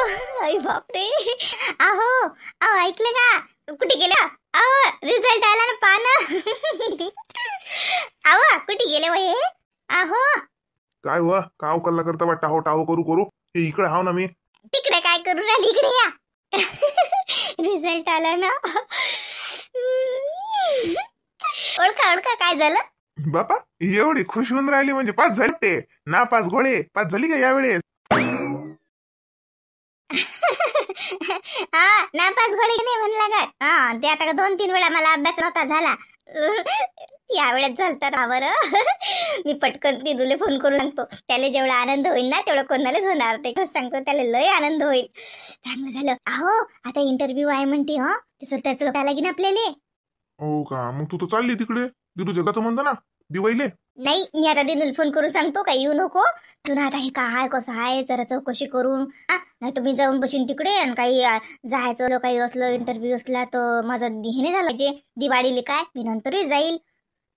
अरे बापरे. अहो अहो ऐकलं का? कुठे गेला? अहो रिझल्ट आला ना, पान. अहो कुठे गेले वय? अहो काय व काव कल्ला करता बा, टाहो टाहो करू करू. हे इकडे हाव ना मी. तिकडे काय करून राहिली, इकडे या. रिझल्ट आला ना. ओळखा ओळखा, काय झालं? बापा एवढी खुश होऊन राहिली म्हणजे पास झाली ते ना? पास गोळे पास झाली का यावेळेस? हा नापास घडी नाही म्हणला का? हा ते आता 2-3 वेळा मला अभ्यास नव्हता झाला. यावेळेस झालता ना बरं. मी पटकन दिदूला फोन करून सांगतो. त्याला जेवढा आनंद होईल ना तेवढा कोणालाच होणार नाही. खरंच सांगतो, त्याला लय आनंद होईल. चांगलं झालं. अहो आता इंटरव्ह्यू आहे म्हणते. हा त्याचं काय लागेल आपल्याला. हो का? मग तू तर चालली तिकडे दिदू जगात म्हणतो ना दिवाईले. नाही, मी आता दिदूला फोन करून सांगतो, काही येऊ नको तू ना. आता हे काय कसं आहे जरा चौकशी करून. नाही तर मी जाऊन बसीन तिकडे आणि काही जायचं काही असलं इंटरव्ह्यू असला तर माझं हे नाही झालं पाहिजे दिवाळीले. काय मी नंतरही जाईल.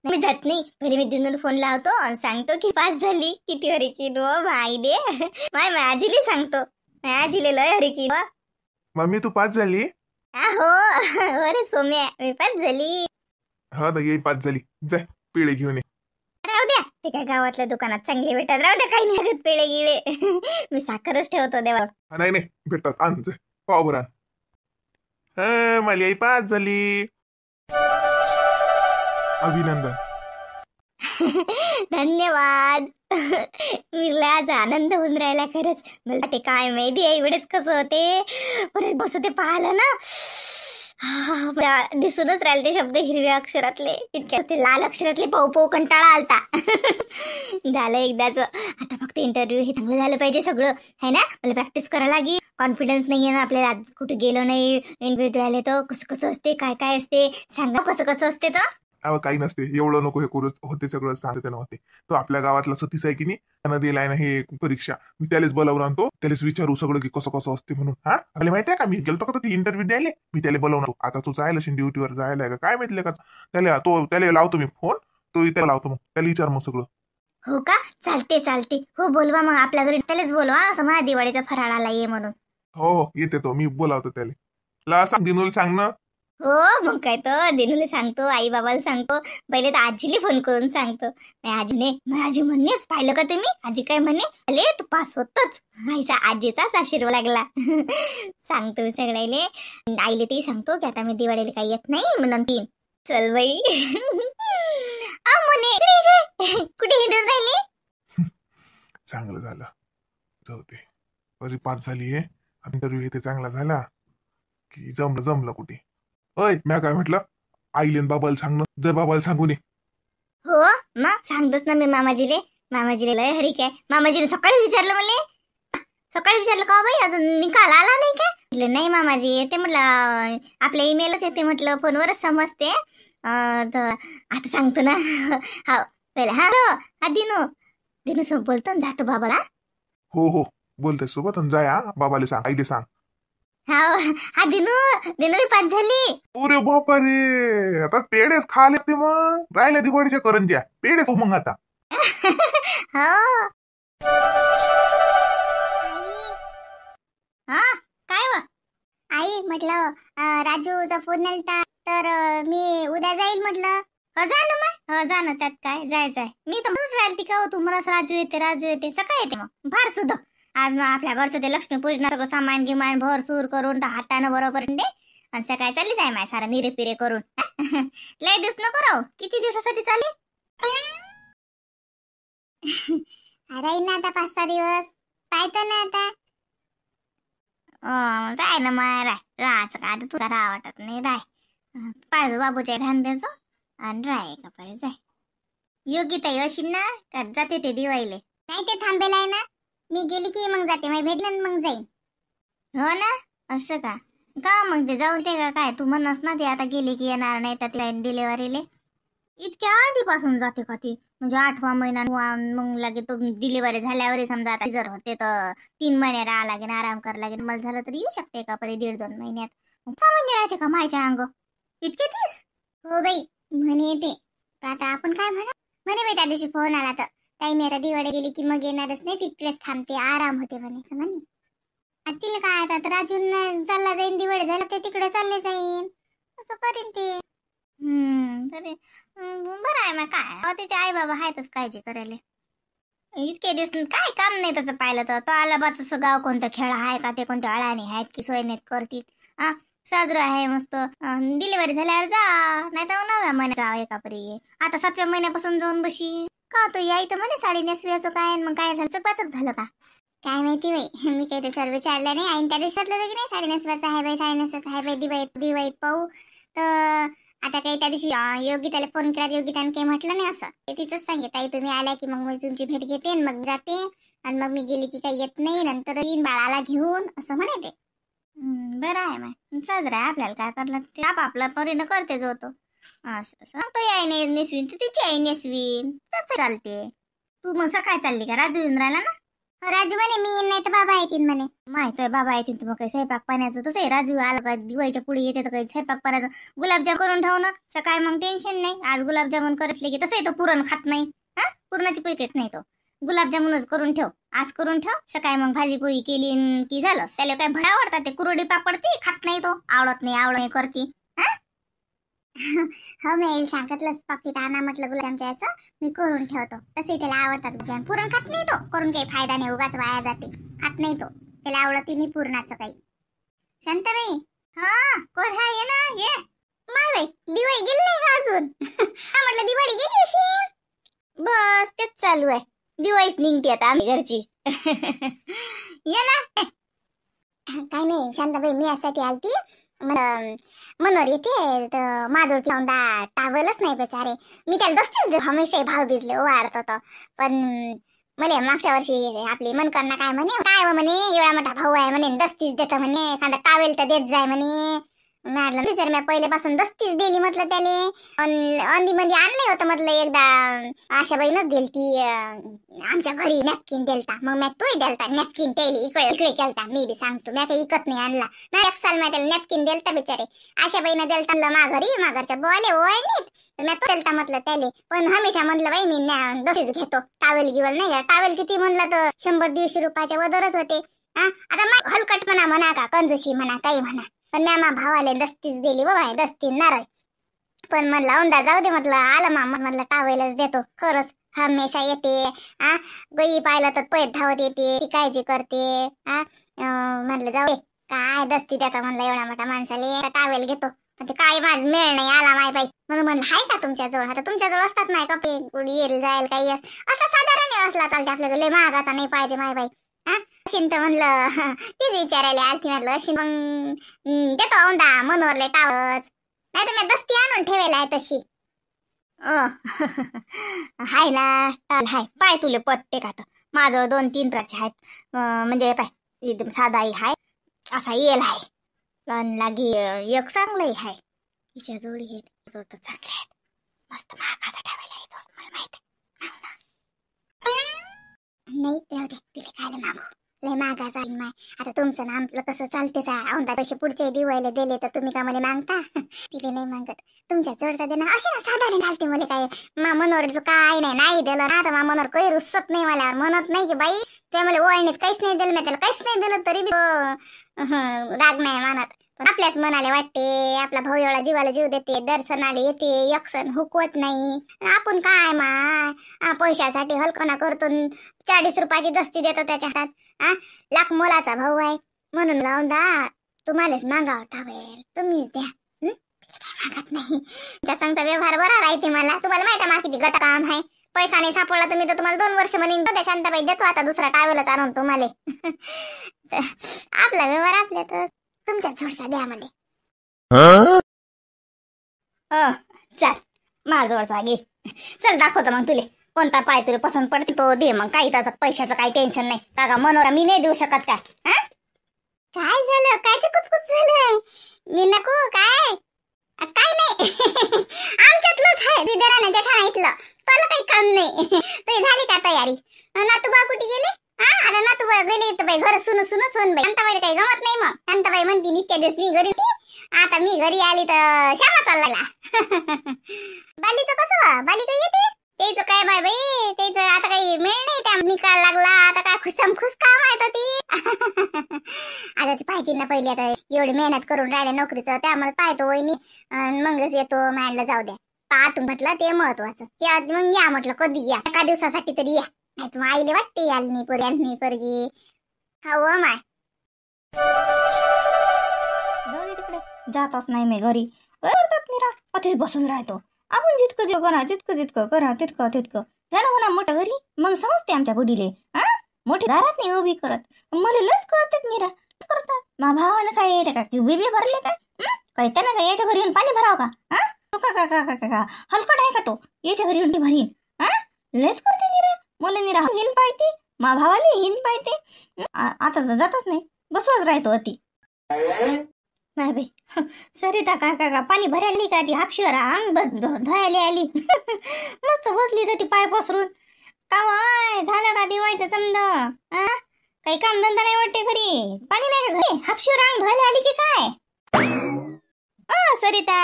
मी जात नाही, पहिले मी दिनूला फोन लावतो आणि सांगतो की पास झाली. किती हरी की नो भाईले. माय आजीले सांगतो. आजीले लय हरी की. मम्मी तू पास झाली? हो. अरे सोम्या मी पास झाली. हा तर ये पास झाली. जाय पेढे घेऊन ये. राहू द्या, ते काय गावातल्या दुकानात चांगले भेटतात. राहू द्या, काही नाही लागत पेढे गिळे. मी साखरच ठेवतो देवा. नाही नाही भेटतात, आण जाय पाव बरं. हा मला आई पास झाली. अभिनंदन. धन्यवाद. मला आज आनंद होऊन राहिला खरंच. मला ते काय माहिती एवढेच कसं होते, परत बस ते पाहिलं ना. दिसूनच राहिले ते शब्द हिरव्या अक्षरातले. इतक्या ते लाल अक्षरातले पाहू पाहू कंटाळा आलता. झालं एकदाच. आता फक्त इंटरव्ह्यू हे चांगलं झालं पाहिजे सगळं, है ना. मला प्रॅक्टिस करायला लागेल. कॉन्फिडन्स नाहीये ना आपल्याला. आज कुठे गेलो नाही इंटरव्ह्यू द्यायला तर कसं कसं असते, काय काय असते सांगा, कसं कसं असते तर. अहो काही नसते एवढं, नको हे करूच. होते सगळं सांगते त्यानं होते. तो आपल्या गावातला सतीश आहे की नाही, त्यानं दिलाय ना हे परीक्षा. मी त्यालाच बोलावून आणतो, त्यालाच विचारू सगळं की कसं कसं असते म्हणून. हा आपल्याला माहिती आहे का, मी गेलतो का ती इंटरव्ह्यू द्यायला. मी त्याला बोलावणार. आता तू जायला ड्युटीवर जायला का काय माहितले का त्याला लावतो मी फोन. तो त्याला लावतो, मग त्याला विचार मग सगळं. हो का? चालते चालते. हो बोलवा मग आपल्या घरी त्यालाच बोलवा, असं माझ्या दिवाळीचा फराळ आला ये म्हणून. हो हो येते तो, मी बोलावतो त्याला. ला सांग दिनूला सांग ना. हो मग काय तर दिनूला सांगतो, आई बाबाला सांगतो. पहिले तर आजीला फोन करून सांगतो. आजीने आजी म्हणणेच पाहिलं का तुम्ही, आजी काय म्हणे, अले तू पास होतच. आईचा आजीचाच आशीर्वाद लागला. सांगतो मी सगळ्याले. आईले तेही सांगतो की आता मी दिवाळीला काही येत नाही म्हणून ती. चल बाई. म्हणे कुठे हिंडून राहिले. चांगलं झालं, जाऊ दे. बरी पास झाली आहे. इंटरव्ह्यू इथे चांगला झाला की जमलं कुठे. अय म्या काय म्हटलं, आईले बाबाला सांग ना. जय बाबाला सांगू नये. हो मग सांगतोच ना मी मामाजीले लय हरी काय. मामाजीने सकाळी विचारलं मला. सकाळी विचारलं का बाई अजून निकाल आला नाही का. म्हटलं नाही मामाजी येते. म्हटलं आपल्या ईमेलच येते. म्हटलं फोनवरच समजते. आता सांगतो ना. हा पहिले हा दिनू सोबत बोलतो ना जातो बाबाला. हो हो बोलते सोबत. जाय हा बाबाला सांग, आईले सांग. हा दिनू पास झाली. अरे बापा रे, आता पेढेच खाले ते. मग राहिल्या दिवाळीच्या करंज्या पेढेच मग आता. हो हा काय व आई म्हटलं राजूचा फोन आलता तर मी उद्या जाईल म्हटलं. जा ना मग, जा ना, त्यात काय जायचंय. मी तर म्हणून राहिली का तू मला राजू येते सकाळी येते. मग फार सुद्धा आज मग आपल्या घरचं ते लक्ष्मीपूजन सगळं सामान गिमान भर सूर करून हातानं बरोबर दे आणि सकाळी चालली जाय माय सारा निरेपिरे करून. लय दिवस नको राहू. किती दिवसासाठी चालली. राहील ना आता 5-6 दिवस. पाहतो ना आता. राय ना माय राहायचं का आता तुला राहा वाटत नाही. राय पाहिजे बाबूच्या ध्यान द्यायचो आणि राय का परे जाय. योगिता अशी ना का जाते ते दिवाळीले. नाही ते थांबेल आहे ना. मी गेली की मग जाते. मग भेटलं मग जाईन. हो ना असं का मग ते जाऊ दे का काय. तू म्हणस ना ते आता गेली की येणार नाही तर ते डिलेव्हरीले. इतक्या आधीपासून जाते का ती. म्हणजे 8वा महिना मग लागे तो डिलिव्हरी झाल्यावर समजा आता जर होते तर 3 महिने राहा लागेल, आराम करा लागेल. मला झालं तरी येऊ शकते का परी 1.5-2 महिन्यात. समजून राहते का मायच्या अंग इतके दिस. हो बाई म्हणे येते. आता आपण काय म्हणे बाई त्या दिवशी फोन आला तर ताई मी आता दिवाळी गेली की मग येणारच नाही, तिकडेच थांबते, आराम होते म्हणे. म्हणे तिला काय आता राजून चालला जाईन, दिवाळी झाला ते तिकडे चालले जाईन, असं करीन ते. तरी बरं आहे. मग काय तिचे आई बाबा आहेतच काळजी करायला. इतके दिवस काय काम नाही तसं पाहिलं तर. तो आलाबाच गाव कोणतं खेळ आहे का, ते कोणत्या अळाणी आहेत की सोय नाहीत करतील. साजरं आहे मस्त. डिलिव्हरी झाल्यावर जा, नाही तर 9व्या महिन्यात जा एकापरी. आता 7व्या महिन्यापासून जाऊन बशी का. तो याई तर म्हणे साडी नेसव्याचं काय, मग काय झालं, चकवाचक झालं का काय माहिती बाई. मी काही त्याच्यावर विचारलं नाही. आईन त्या दिवशी म्हटलं की नाही साडी नेसवायचं आहे बाई, साडी नेसवायचं आहे बाई, दिवाळीत पाहू. तर आता काही त्या दिवशी योगिताला फोन केला, योगिताने काही म्हटलं नाही. असं ते तिचंच सांगे, ताई तुम्ही आल्या की मग मी तुमची भेट घेते मग जाते, आणि मग मी गेली की काही येत नाही, नंतर येईन बाळाला घेऊन, असं म्हणे ते. बरं आहे. मग साजरा आहे, आपल्याला काय करलं ते आपला परीनं करतेच होतो. असं सांगतो आई नेसवीन तर तिची आई नेसवीन, तसं चालते. तू मग सकाळी चालली का? राजू येऊन राहिला ना. राजू म्हणे मी येईन नाही तर बाबा येतील म्हणे. माहित आहे बाबा येतील तर मग काही स्वयंपाक पाण्याचं तसं आहे. राजू आला का दिवाळीच्या पुढे येते तर काही स्वयंपाक पाण्याचं गुलाबजाम करून ठेवणं सकाळी, मग टेन्शन नाही. आज गुलाबजामुन करतले की तसंही तो पुरण खात नाही. पुरणाची पोळी येत नाही तो. गुलाबजामुनच करून ठेव, आज करून ठेव. सकाळी मग भाजी पोळी केली की झालं. त्याला काय भया आवडतात ते कुरडी पापड, ते खात नाही तो. आवडत नाही करती. हो मी सांगितलंच पाकिट आणा म्हटलं गुलाबजामच्या याचं, मी करून ठेवतो. तसे त्याला आवडतात गुलाबजाम. पुरण खात नाही तो, करून काही फायदा नाही, उगाच वाया जाते. खात नाही तो, त्याला आवडत नाही पुरणाचं काही. शांताबाई कोण हा ये ना ये. माय बाई दिवाळी गेली नाही का अजून? म्हटलं दिवाळी गेली असेल. बस तेच चालू आहे, दिवाळीच निघते आता आम्ही घरची. ये ना. काय नाही शांताबाई, मी यासाठी आलती. मनोहर येते तर माझं लावून टावलच नाही बेचारे. मी त्याला दसतीच हमेशा भाव भिजले वाढत होतं. पण मला मागच्या वर्षी आपली मनकरणा काय म्हणे एवढा मोठा भाऊ आहे म्हणे, दस्तीच देतो म्हणे, एखादा टावेल तर देत जाय म्हणे. म्हटलं विचार मी पहिल्यापासून दस्तीच दिली म्हटलं त्याले. अंदी मध्ये आणले होतं म्हटलं एकदा, आशाबाईनच दिली ती आमच्या घरी नॅपकिन दिलता. मग मी तोही दिलता नॅपकिन त्याला, इकडे केलता. मी बी सांगतो मी काही इकत नाही आणला ना. 1 साल मी त्याला नॅपकिन दिलता बिचारे. आशाबाईनं दिलता घरी माघरच्या बोले ओळणीत, तर मी तो दिलता म्हटलं त्याले. पण हमेशा म्हटलं बाई मी दस्तीच घेतो, टावेल गिवल नाही. टावेल किती म्हणलं तर 100-150 रुपयाच्या वदरच होते. आता मग हलकट म्हणा का कंजूशी म्हणा काही म्हणा, पण म्या भावाले दस्तीच दिली बाबा, दस्ती नारळ. पण म्हणलं औंदा जाऊ दे म्हटलं, आलं मामा म्हटलं टावेलच देतो. खरंच हमेशा येते. गई पाहिलं तर पैत धावत येते, ती काळजी करते. म्हटलं जाऊ दे काय दस्ती देता म्हणलं एवढ्या मोठ्या माणसाले, टावेल घेतो. ते काही माझ मेळ नाही आला माय बाई. म्हणून म्हणलं हाय का तुमच्याजवळ? आता तुमच्याजवळ असतात माय कपडे येईल जाईल काही असं साधारण असला चालते आपल्याकडे, लय महागाचा नाही पाहिजे माय बाई. अशीन तर म्हणलं तीच विचारायला आलती. म्हटलं अशी मग देतो औंदा मनोहरले टावच, नाही तर मी दस्ती आणून ठेवायला आहे तशी. हाय ना हाय. पाय तुले पत्ते का? माझं 2-3 प्रकार आहेत. म्हणजे पाय एकदम साधाही हाय, असा येल हाय, पण लागी एक चांगलंही हाय. हिच्या जोडी हे जोड तर चांगले आहेत, मस्त महागाचा ठेवायला हे जोड. मला माहिती नाही राहू दे, तिला काय मागू, लय महागाचा माय. आता तुमचं ना आमचं कसं चालतेच आहे. औंदा तसे पुढचे दिवाळीला दिले तर तुम्ही का मला मागता? तिला नाही मागत. तुमच्या जोडचा दे ना. असे ना साधारण घालते मला काय मा मनोहरचं काय नाही दिलं ना. तर मा मनोहर काही रुसत नाही मला, म्हणत नाही की बाई ते मला ओळणीत काहीच नाही दिलं. मी त्याला काहीच नाही दिलं तरी बी राग नाही मानत. पण आपल्याच मनाला वाटते, आपला भाऊ एवढा जीवाला जीव देते, दर्शनाला येते, यक्षण हुकवत नाही. आपण काय मा पैशासाठी हलकणा करतो, 40 रुपयाची दस्ती देतो त्याच्या हातात. लाख मोलाचा भाऊ आहे म्हणून लावून तुम्हालाच मागावं टावेल, तुम्हीच द्या. काय मागत नाही. तुमच्या सांगता व्यवहार बरा राहते मला. तुम्हाला माहिती आहे मा किती गट काम आहे. पैसा नाही सापडला तुम्ही तर तुम्हाला 2 वर्ष म्हणून शांताबाई देतो आता दुसरा टावेलच आणून तुम्हाला. आपला व्यवहार आपल्या तर तुमच्या जोडचा द्या म्हणे. चल माझ्याजवळचा घे. चल दाखवतो मग तुले कोणता पाय तुला पसंत पडते तो दे. मग काही त्याचं पैशाचं काही टेन्शन नाही. का मनोरा मी नाही देऊ शकत काय? काय झालं? कायची कुचकुच झालं? मी नको काय काय नाही. आमच्यातलंच आहे दिदेराने जेठाणा इथलं. तुला काही काम नाही. तुझी झाली का तयारी? नातूबा कुठे गेले? आता नातूबा गेले तर बाई घर सुन बाई. शांताबाईला काही जमत नाही. मग शांताबाई म्हणती नित्या दिवस मी घरी होती, आता मी घरी आली तर श्यामा चालला. बालीचं कसं? बाली काही येते तेच काय बाई तेच आता काही मिळ नाही. त्या निकाल लागला आता काय खुशाम खुश काम आहे तर ती. दादाची पाहिजे ना पहिले. आता एवढी मेहनत करून राहिले नोकरीचं, त्यामुळे पाहतो वहिनी मगच येतो. मांडला जाऊ द्या, पाहतो म्हटलं ते महत्वाचं. या मग या म्हटलं, कधी या, एका दिवसासाठी तरी या. नाही तुम्ही आईले वाटते याल नाही पोरगी. हो माय जाऊ दे तिकडे, जातच नाही मी घरी. करतात निरा अतिच बसून राहतो. आपण जितकं जे करा जितकं करा तितकं जा ना म्हणा मोठ्या घरी. मग समजते आमच्या बुडीले. हा, मोठी दारात नाही उभी करत, मला लस करतात निरा करतात. मा भावानं काय येते का बिबी भरले काय? काय त्यानं काय याच्या घरी येऊन पाणी भराव का? हा, का हलकट आहे का तो याच्या घरी येऊन भरीन? हा, लस करते निरा. मला निरा हिन पाहिजे, मा भावाले हिन पाहिजे. आता तर जातच नाही, बसवाच राहतो अति. नाही बाई, सरिता का पाणी भरायली का? ती हापशीवर अंग धुवायला आली. मस्त बसली तर ती पाय पसरून. का वय झालं का दिवाळीचं समजा? हा, काही काम धंदा नाही वाटते घरी, पाणी नाही का घरी? हापशीवर अंग धुवायला आली की काय? सरिता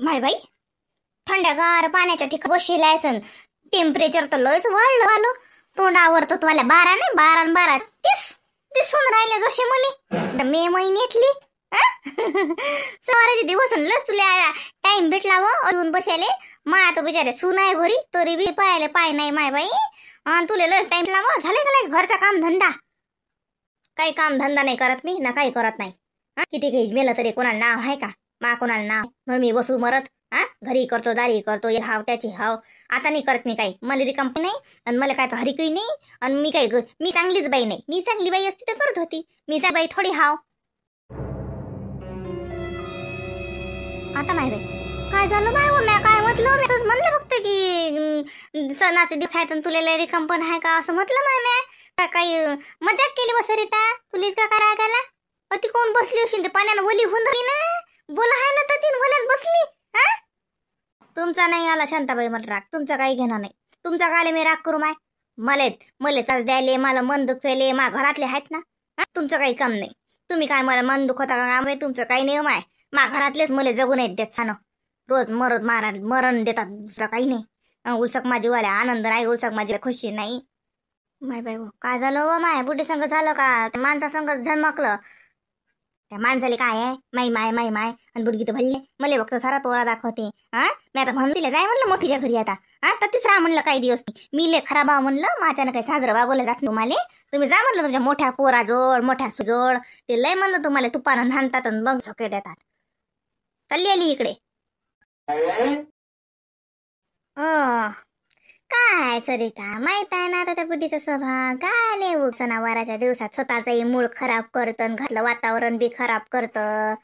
माय बाई, थंडगार पाण्याच्या ठिकाणी बसलेला असन. टेम्परेचर तर लयच वाढलं आलो. तोंडावर तर तुम्हाला 12 नाही 12 30 दिसून राहिले जसे मुली मे महिन्यातली. सवाराचे दिवस लस तुला टाइम भेटला व अजून बसायले. मा आता बिचारे सून आहे घरी तरी बी पाहायला पाय नाही माय बाई. तुला लस टाइम लावा झाले का घरचा काम धंदा? काही काम धंदा नाही करत मी ना, काही करत नाही. किती काही मेलं तरी कोणाला नाव आहे का? मा कोणाला नाव मग मी बसू मरत? घरी करतो दारी करतो, हे हाव त्याची हाव. आता नाही करत मी काही. मला रिकामी नाही आणि मला काय हरिकही नाही. आणि मी काही मी चांगलीच बाई नाही. मी चांगली बाई असती तर करत होती. मी त्या बाई थोडी हाव. आता माय बाई काय झालं माय हो? मी काय म्हटलं? मी म्हणलं फक्त की सणाचे दिवस आहेत तुला लय रिकाम पण आहे का असं म्हटलं माय. मी काही मजाक केली व सरिता? तुला इतका काय राग आला? ती कोण बसली असेल ते पाण्यानं ओली होऊन राहिली ना. बोला आहे ना तर तीन बोल्यात बसली. तुमचा नाही आला शांताबाई मला राग. तुमचा काही घेणं नाही. तुमचा काले मी राग करू माय? मले तास द्यायले, मला मन दुखवेले मा घरातले आहेत ना. तुमचं काही काम नाही. तुम्ही काय मला मन दुखवता का? काम तुमचं काही नाही माय. मा घरातलेच मला जगू नाहीत देत सानं. रोज मरण देतात, दुसरं काही नाही. उलसक माझी वाल्या आनंद नाही, उलसक माझी खुशी नाही. माय बाई काय झालं व माय? बुढी संग झालं का? माणसा संग झमकलं. त्या माणसाले काय आहे माय आणि बुडगी तर भल्ली मला फक्त सारा तोरा दाखवते. मी आता म्हणून जाय म्हणलं मोठीच्या घरी आता. तर तिसरा म्हणलं काही दिवस मी ले खराब म्हणलं. माझ्यानं काही साजरं बाबूला जात तुम्हाला. तुम्ही जा म्हणलं तुमच्या मोठ्या पोराजोड मोठ्या सुजोड. ते लय म्हणलं तुम्हाला तुपानं हाणतात आणि बघ झोके देतात. चालली आली इकडे. काय सरिता माहित आहे ना आता त्या बुद्धीचा स्वभाव. काय नाही सणावाराच्या दिवसात स्वतःचाही मूळ खराब करतं, घरलं वातावरण बी खराब करतं.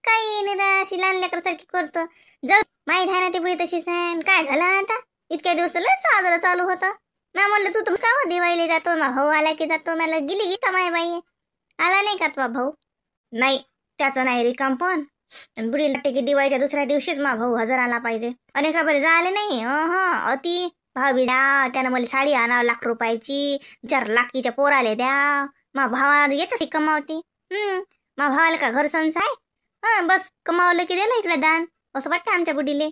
काही निराशी लहान लेकरासारखी करतं. जर माहित आहे ना ती बुडी तशीच आहे. काय झालं आता? इतक्या दिवस लय साजरं चालू होतं. मी म्हणलं तू तुमचा का दिवाळीला जातो? मा भाऊ आला की जातो. मला गेली गीता माय बाई आला नाही का तुझा भाऊ? नाही त्याचं नाही रिकाम पण. बुडीला वाटते की दिवाळीच्या दुसऱ्या दिवशीच मा भाऊ हजर आला पाहिजे. आणि का बरे झाले नाही. अति भावी द्या त्यानं मला साडी आणावं लाख रुपयाची. 4 लाखीच्या पोराले द्या. मा भावा याच्याशी कमावते. मा भावाला का घर संसार? बस कमावलं की दिलं इकडे दान असं वाटतं आमच्या बुडीले.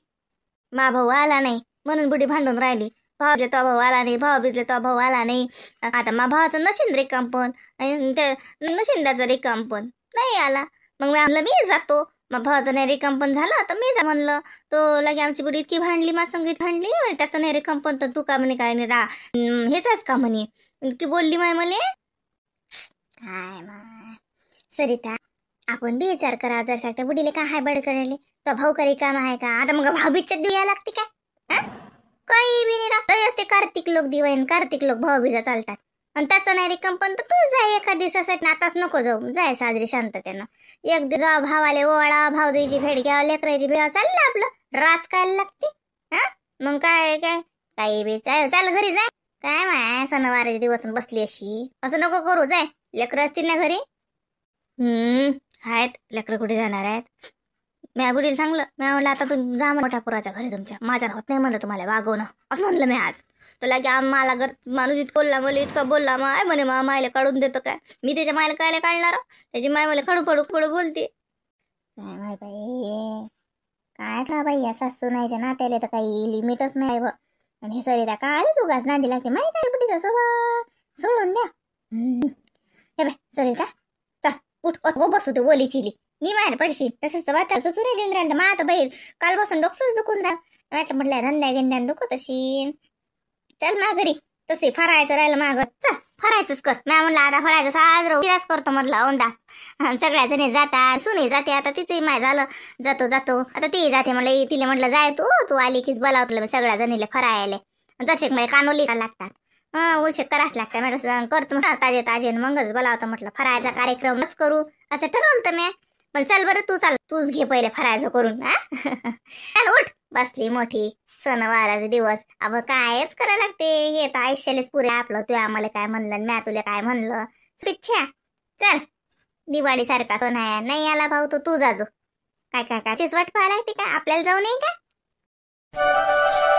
मा भाऊ आला नाही म्हणून बुडी भांडून राहिली. भाऊ तो भाऊ आला नाही, भाऊ भिजले तो भाऊ आला नाही. आता मा भावाचं नशीन रिकाम पण नशिंदाचं रिकाम पण नाही आला. मग मी म्हणलं मी जातो. मग भावाचं नाही रिकाम पण झालं तर मी जा म्हणलं. तो लगे आमची बुडी इतकी भांडली, मा संगीत भांडली. त्याचं नाही रिकाम पण तर तू का म्हणे काय नाही हेच का म्हणे की बोलली माय मले. काय माय सरिता आपण बी विचार करा. जर सांगता बुडीले का हाय बड करायले तो भाऊ का रिकाम आहे का? आता मग भाऊबीजच्या दिवया लागते काय? काही बी नाही राहत असते. कार्तिक लोक दिवाळी कार्तिक लोक भाऊबीजा चालतात. आणि त्याचं नाही रिकाम पण तर तू जाय एका दिवसासाठी. आताच नको जाऊ, जाय साजरी शांततेनं. एक दिवस भावाले ओवाळा, भाऊजीची भेट घ्या, लेकराची भेट चाललं आपलं. राज काय लागते? मग काय काही बी चाल घरी जाय. काय माय सणवाराचे दिवस बसली अशी असं नको करू. जाय लेकरं असतील ना घरी. आहेत लेकरं कुठे जाणार आहेत? मी बुडीला सांगलं. मी म्हणलं आता तू जा मोठ्या पोराच्या घरी तुमच्या. माझ्या होत नाही म्हणलं तुम्हाला वागवणं असं म्हणलं मी आज. तो लागे आम्हाला घर माणूस इतकं बोलला मला इतकं बोलला माय म्हणे मायला काढून देतो काय? मी त्याच्या मायला कायला काढणार? त्याची माय मला खडू बोलते. काय माय बाई काय का बाई या सासू नाहीच्या नात्याला तर काही लिमिटच नाही. आणि हे सरिता काय उगाच नांदी लागते माहिती आहे बुडीचा स्वभाव. सोडून द्या. हे बाय सरिता चल उठ हो बसू ते ओली चिली मी बाहेर पडशील तसंच तर वाटा सुचू देऊन राहिलं मा आता बाहेर कालपासून डोकंच दुखून राहिलं म्हटलं धंद्या गिंद्यान दुखत अशी चल मा घरी तसे फरायचं राहिलं माग चल फरायचंच कर मी म्हणलं आता फरायचं साजरं विराज करतो म्हटलं औंदा सगळ्या जणी जातात सुनी जाते आता तिचंही माय झालं जातो आता ती जाते म्हणलं तिला म्हटलं जाय तू आली कीच बोलावलं सगळ्या जणीला फरायले जसे मला कानोली लागतात उलशे कराच लागतात म्हटलं करतो ताजे मगच बोलावतं म्हटलं फरायचा कार्यक्रमच करू असं ठरवलं मी पण चल बरं तूच घे पहिले फरायचं करून चल उठ बसली मोठी सणवाराचे दिवस अब कायच करायला लागते हे तर आयुष्यालाच पुरे आपलं तू आम्हाला काय म्हणलं म्या तुला काय म्हणलं इच्छा चल दिवाळी सारखा सण आहे नाही आला भाऊ तो तू जाजो काय चीच वाट पाहायला लागते का आपल्याला जाऊ नये का